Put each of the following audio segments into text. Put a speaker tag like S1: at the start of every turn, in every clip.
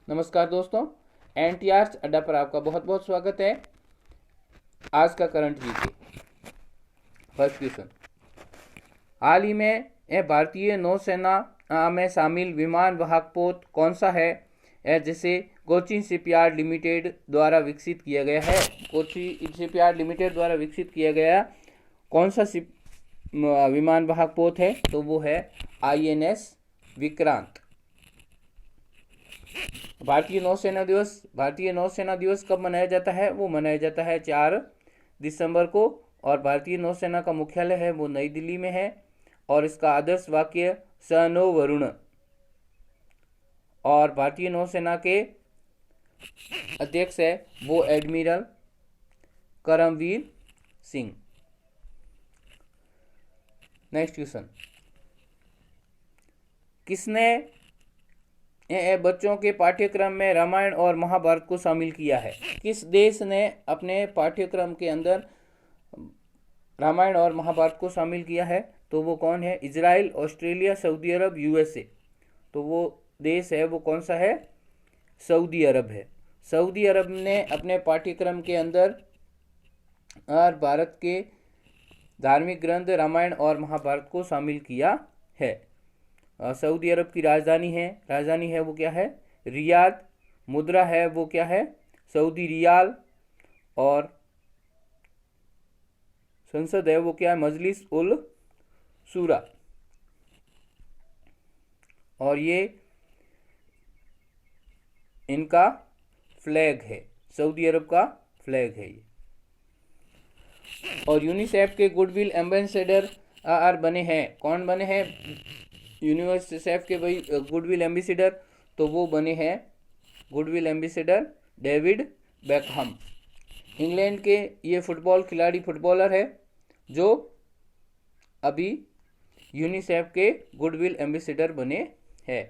S1: नमस्कार दोस्तों, एनटीआर अड्डा पर आपका बहुत बहुत स्वागत है। आज का करंट जीके फर्स्ट क्वेश्चन। हाल ही में भारतीय नौसेना में शामिल विमान वाहक पोत कौन सा है जिसे कोचीन शिपयार्ड लिमिटेड द्वारा विकसित किया गया है। कोचीन शिपयार्ड लिमिटेड द्वारा विकसित किया गया कौन सा विमान वाहक पोत है, तो वो है INS विक्रांत। भारतीय नौसेना दिवस कब मनाया जाता है? वो मनाया जाता है 4 दिसंबर को, और भारतीय नौसेना का मुख्यालय है वो नई दिल्ली में है। और इसका आदर्श वाक्य स नो वरुण। और भारतीय नौसेना के अध्यक्ष है वो admiral Karambir Singh. Next question. किसने बच्चों के पाठ्यक्रम में रामायण और महाभारत को शामिल किया है? किस देश ने अपने पाठ्यक्रम के अंदर रामायण और महाभारत को शामिल किया है? तो वो कौन है? इजराइल, ऑस्ट्रेलिया, सऊदी अरब, USA। तो वो देश है वो कौन सा है? सऊदी अरब है। सऊदी अरब ने अपने पाठ्यक्रम के अंदर भारत के धार्मिक ग्रंथ रामायण और महाभारत को शामिल किया है। सऊदी अरब की राजधानी है वो क्या है? रियाद। मुद्रा है वो क्या है? Saudi riyal. और संसद है वो क्या है? मजलिस उल शूरा। और ये इनका फ्लैग है, सऊदी अरब का फ्लैग है ये। और यूनिसेफ के गुडविल एम्बेसडर बने हैं। कौन बने हैं यूनिसेफ के भाई गुडविल एम्बेसडर? तो वो बने हैं goodwill ambassador David Beckham. England के ये फुटबॉलर है जो अभी यूनिसेफ के गुडविल एम्बेसडर बने हैं।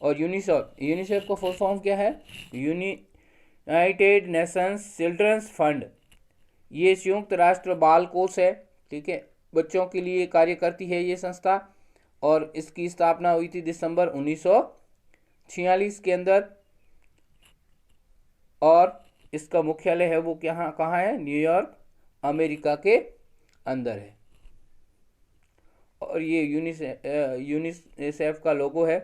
S1: और यूनिसेफ का फुल फॉर्म क्या है? United Nations children's fund. ये संयुक्त राष्ट्र बाल कोष है, ठीक है, बच्चों के लिए कार्य करती है ये संस्था। और इसकी स्थापना हुई थी दिसंबर 1946 के अंदर। और इसका मुख्यालय है वो कहाँ है? न्यूयॉर्क, अमेरिका के अंदर है। और ये यूनिसेफ का लोगो है।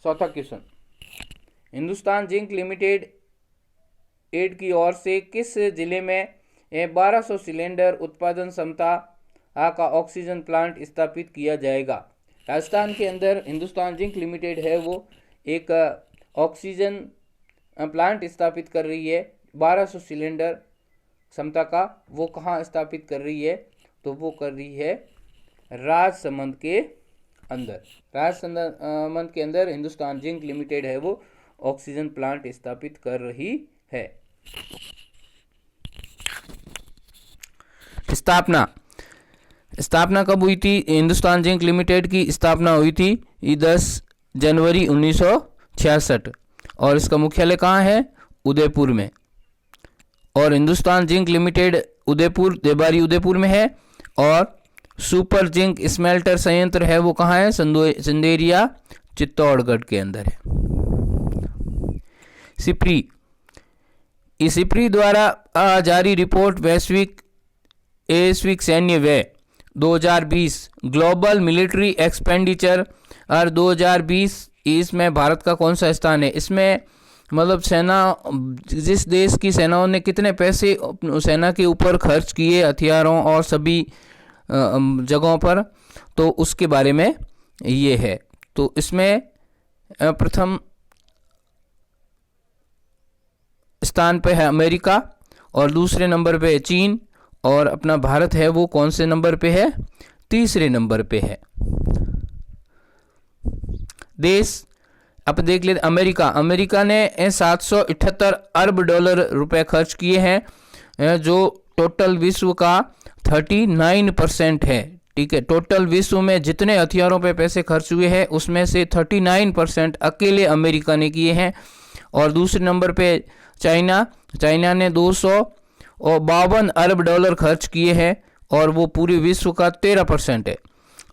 S1: चौथा क्वेश्चन। हिंदुस्तान जिंक लिमिटेड एड की ओर से किस जिले में 1200 सिलेंडर उत्पादन क्षमता का ऑक्सीजन प्लांट स्थापित किया जाएगा? राजस्थान के अंदर हिंदुस्तान जिंक लिमिटेड है वो एक ऑक्सीजन प्लांट स्थापित कर रही है 1200 सिलेंडर क्षमता का। वो कहाँ स्थापित कर रही है? तो वो कर रही है राजसमंद के अंदर। राजसमंद के अंदर हिंदुस्तान जिंक लिमिटेड है वो ऑक्सीजन प्लांट स्थापित कर रही है। स्थापना कब हुई थी? हिंदुस्तान जिंक लिमिटेड की स्थापना हुई थी 10 जनवरी 1966। और इसका मुख्यालय कहाँ है? उदयपुर में। और हिंदुस्तान जिंक लिमिटेड देबारी उदयपुर में है। और सुपर जिंक स्मेल्टर संयंत्र है वो कहाँ है? संदेरिया चित्तौड़गढ़ के अंदर है। सिप्री द्वारा जारी रिपोर्ट वैश्विक सैन्य व्यय 2020 ग्लोबल मिलिट्री एक्सपेंडिचर 2020, इसमें भारत का कौन सा स्थान है? इसमें मतलब जिस देश की सेनाओं ने कितने पैसे सेना के ऊपर खर्च किए, हथियारों और सभी जगहों पर, तो उसके बारे में ये है। तो इसमें प्रथम स्थान पे है अमेरिका, और दूसरे नंबर पे है चीन, और अपना भारत है वो कौन से नंबर पे है? तीसरे नंबर पे है। देश अब देख लेते। अमेरिका ने 778 अरब डॉलर रुपए खर्च किए हैं, जो टोटल विश्व का 39% है, ठीक है। टोटल विश्व में जितने हथियारों पे पैसे खर्च हुए हैं उसमें से 39% अकेले अमेरिका ने किए हैं। और दूसरे नंबर पे चाइना ने 252 अरब डॉलर खर्च किए हैं, और वो पूरे विश्व का 13% है।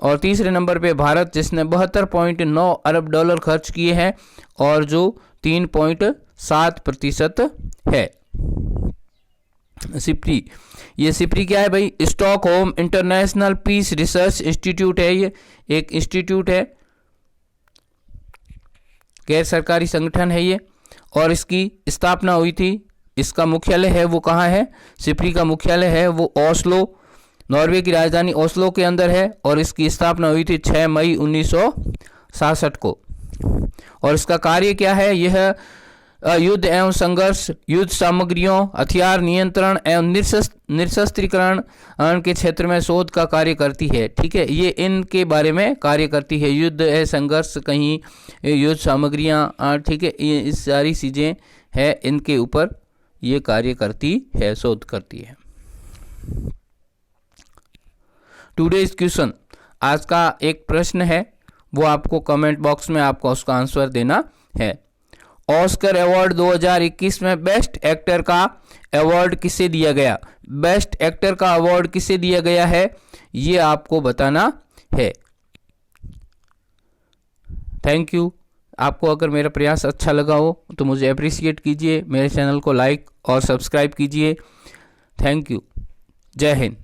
S1: और तीसरे नंबर पे भारत, जिसने 72.9 अरब डॉलर खर्च किए हैं और जो 3.7% है। सिप्री, ये सिप्री क्या है भाई? Stockholm international peace research institute है। ये एक इंस्टीट्यूट है, गैर सरकारी संगठन है ये, और इसकी स्थापना हुई थी। इसका मुख्यालय है वो कहाँ है? सिप्री का मुख्यालय है वो ओस्लो, नॉर्वे की राजधानी ओस्लो के अंदर है, और इसकी स्थापना हुई थी 6 मई 1967 को। और इसका कार्य क्या है? यह युद्ध एवं संघर्ष, युद्ध सामग्रियों, हथियार नियंत्रण एवं निरस्त्रीकरण के क्षेत्र में शोध का कार्य करती है। ठीक है, ये इनके बारे में कार्य करती है। युद्ध है, संघर्ष, कहीं युद्ध सामग्रियां, ठीक है, ये इस सारी चीज़ें है, इनके ऊपर ये कार्य करती है, शोध करती है। टुडेज क्वेश्चन, आज का एक प्रश्न है, वो आपको कमेंट बॉक्स में आपको उसका आंसर देना है। ऑस्कर अवार्ड 2021 में बेस्ट एक्टर का अवार्ड किसे दिया गया? बेस्ट एक्टर का अवार्ड किसे दिया गया है, ये आपको बताना है। Thank you. आपको अगर मेरा प्रयास अच्छा लगा हो तो मुझे अप्रिशिएट कीजिए, मेरे चैनल को लाइक और सब्सक्राइब कीजिए। Thank you. जय हिंद।